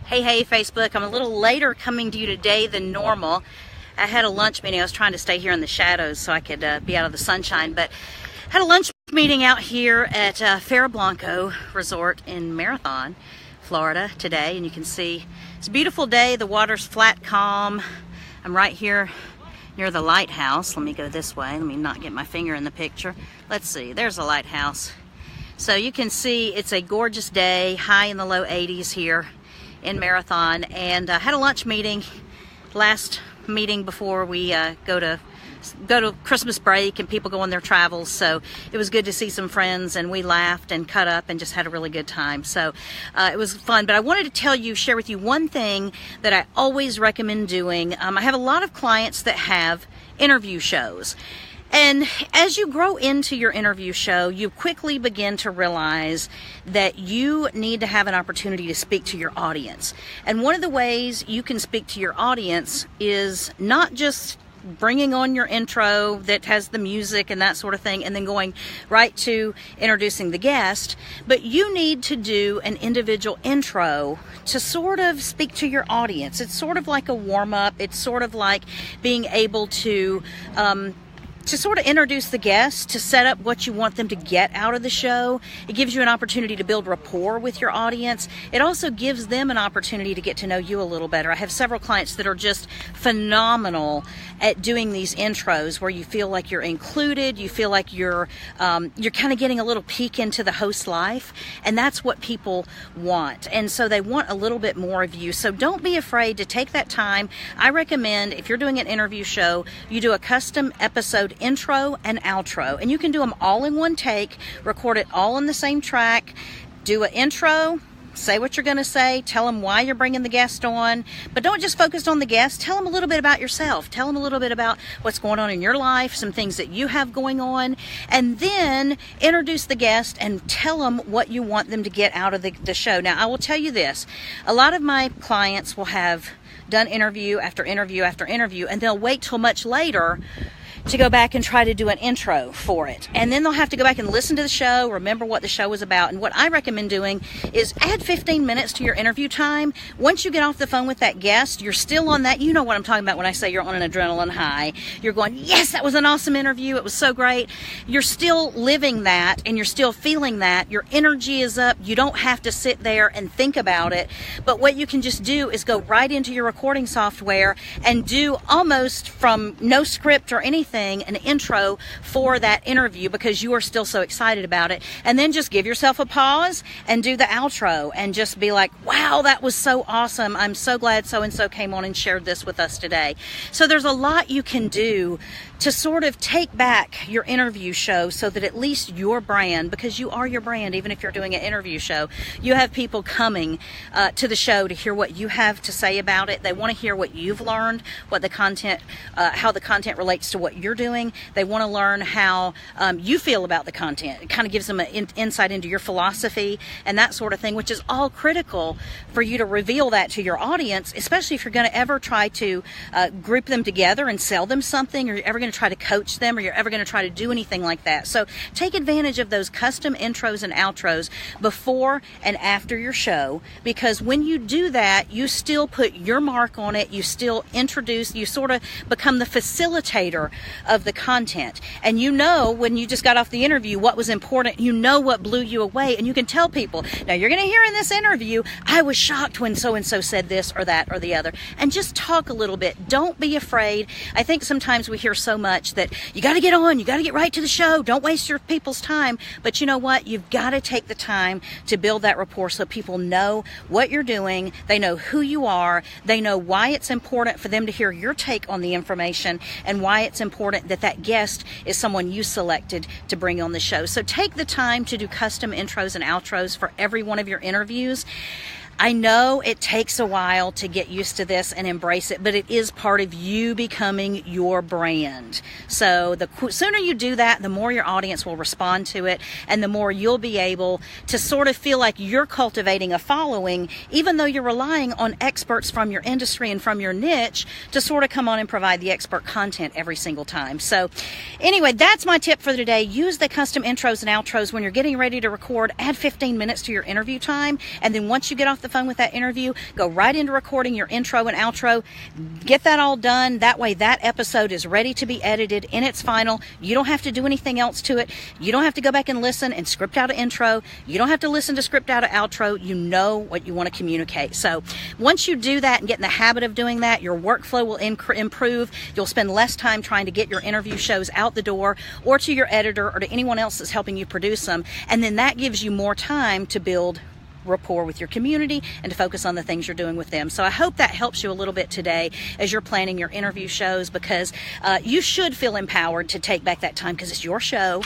Hey, Facebook. I'm a little later coming to you today than normal. I had a lunch meeting. I was trying to stay here in the shadows so I could be out of the sunshine, but had a lunch meeting out here at Faro Blanco Resort in Marathon, Florida today, and you can see it's a beautiful day. The water's flat, calm. I'm right here near the lighthouse. Let me go this way. Let me not get my finger in the picture. Let's see. There's the lighthouse. So you can see it's a gorgeous day, high in the low 80s here in Marathon, and had a lunch meeting, last meeting before we go to Christmas break and people go on their travels. So it was good to see some friends, and we laughed and cut up and just had a really good time. So it was fun. But I wanted to share with you one thing that I always recommend doing. I have a lot of clients that have interview shows. And as you grow into your interview show, you quickly begin to realize that you need to have an opportunity to speak to your audience. And one of the ways you can speak to your audience is not just bringing on your intro that has the music and that sort of thing and then going right to introducing the guest, but you need to do an individual intro to sort of speak to your audience. It's sort of like a warm-up. It's sort of like being able to sort of introduce the guest, to set up what you want them to get out of the show. It gives you an opportunity to build rapport with your audience. It also gives them an opportunity to get to know you a little better. I have several clients that are just phenomenal at doing these intros where you feel like you're included, you feel like you're kind of getting a little peek into the host's life, and that's what people want. And so they want a little bit more of you. So don't be afraid to take that time. I recommend, if you're doing an interview show, you do a custom episode intro and outro, and you can do them all in one take, record it all on the same track, do an intro, say what you're going to say, tell them why you're bringing the guest on, but don't just focus on the guest. Tell them a little bit about yourself. Tell them a little bit about what's going on in your life, some things that you have going on, and then introduce the guest and tell them what you want them to get out of the show. Now, I will tell you this. A lot of my clients will have done interview after interview after interview, and they'll wait till much later to go back and try to do an intro for it. And then they'll have to go back and listen to the show, remember what the show was about. And what I recommend doing is add 15 minutes to your interview time. Once you get off the phone with that guest, you're still on that. You know what I'm talking about when I say you're on an adrenaline high. You're going, yes, that was an awesome interview. It was so great. You're still living that, and you're still feeling that. Your energy is up. You don't have to sit there and think about it. But what you can just do is go right into your recording software and do almost from no script or anything, an intro for that interview, because you are still so excited about it. And then just give yourself a pause and do the outro and just be like, wow, that was so awesome. I'm so glad so-and-so came on and shared this with us today. So there's a lot you can do to sort of take back your interview show so that at least your brand, because you are your brand, even if you're doing an interview show, you have people coming to the show to hear what you have to say about it. They want to hear what you've learned, what the content, how the content relates to what you're doing. They want to learn how you feel about the content. It kind of gives them an insight into your philosophy and that sort of thing, which is all critical for you to reveal that to your audience, especially if you're going to ever try to group them together and sell them something, or you're ever going to try to coach them, or you're ever going to try to do anything like that. So take advantage of those custom intros and outros before and after your show, because when you do that, you still put your mark on it. You still introduce, you sort of become the facilitator of the content. And you know when you just got off the interview what was important, you know what blew you away, and you can tell people, now you're going to hear in this interview, I was shocked when so-and-so said this or that or the other. And just talk a little bit. Don't be afraid. I think sometimes we hear so much that you got to get on, you got to get right to the show, don't waste your people's time. But you know what? You've got to take the time to build that rapport so people know what you're doing, they know who you are, they know why it's important for them to hear your take on the information, and why it's important that that guest is someone you selected to bring on the show. So take the time to do custom intros and outros for every one of your interviews. I know it takes a while to get used to this and embrace it, but it is part of you becoming your brand. So the sooner you do that, the more your audience will respond to it, and the more you'll be able to sort of feel like you're cultivating a following, even though you're relying on experts from your industry and from your niche to sort of come on and provide the expert content every single time. So anyway, that's my tip for today. Use the custom intros and outros when you're getting ready to record. Add 15 minutes to your interview time, and then once you get off the phone with that interview, go right into recording your intro and outro. Get that all done. That way that episode is ready to be edited in its final. You don't have to do anything else to it. You don't have to go back and listen and script out an intro. You don't have to listen to script out an outro. You know what you want to communicate. So once you do that and get in the habit of doing that, your workflow will improve. You'll spend less time trying to get your interview shows out the door or to your editor or to anyone else that's helping you produce them. And then that gives you more time to build rapport with your community and to focus on the things you're doing with them. So I hope that helps you a little bit today as you're planning your interview shows, because you should feel empowered to take back that time, because it's your show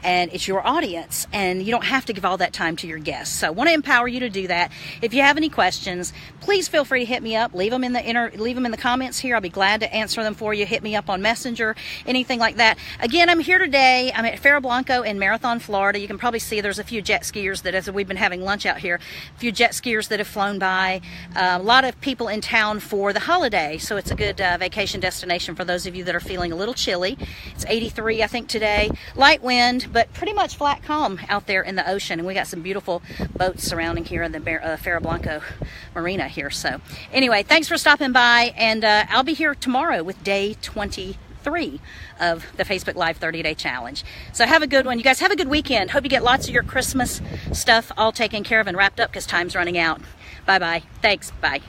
and it's your audience, and you don't have to give all that time to your guests. So I want to empower you to do that. If you have any questions, please feel free to hit me up. Leave them in the comments here. I'll be glad to answer them for you. Hit me up on Messenger, anything like that. Again, I'm here today. I'm at Ferro Blanco in Marathon, Florida. You can probably see there's a few jet skiers that, as we've been having lunch out here, a few jet skiers that have flown by. A lot of people in town for the holiday, so it's a good vacation destination for those of you that are feeling a little chilly. It's 83, I think, today. Light wind, but pretty much flat calm out there in the ocean, and we got some beautiful boats surrounding here in the Ferro Blanco Marina here. So anyway, thanks for stopping by, and I'll be here tomorrow with day 23 of the Facebook Live 30-day challenge. So have a good one. You guys have a good weekend. Hope you get lots of your Christmas stuff all taken care of and wrapped up, because time's running out. Bye-bye. Thanks. Bye.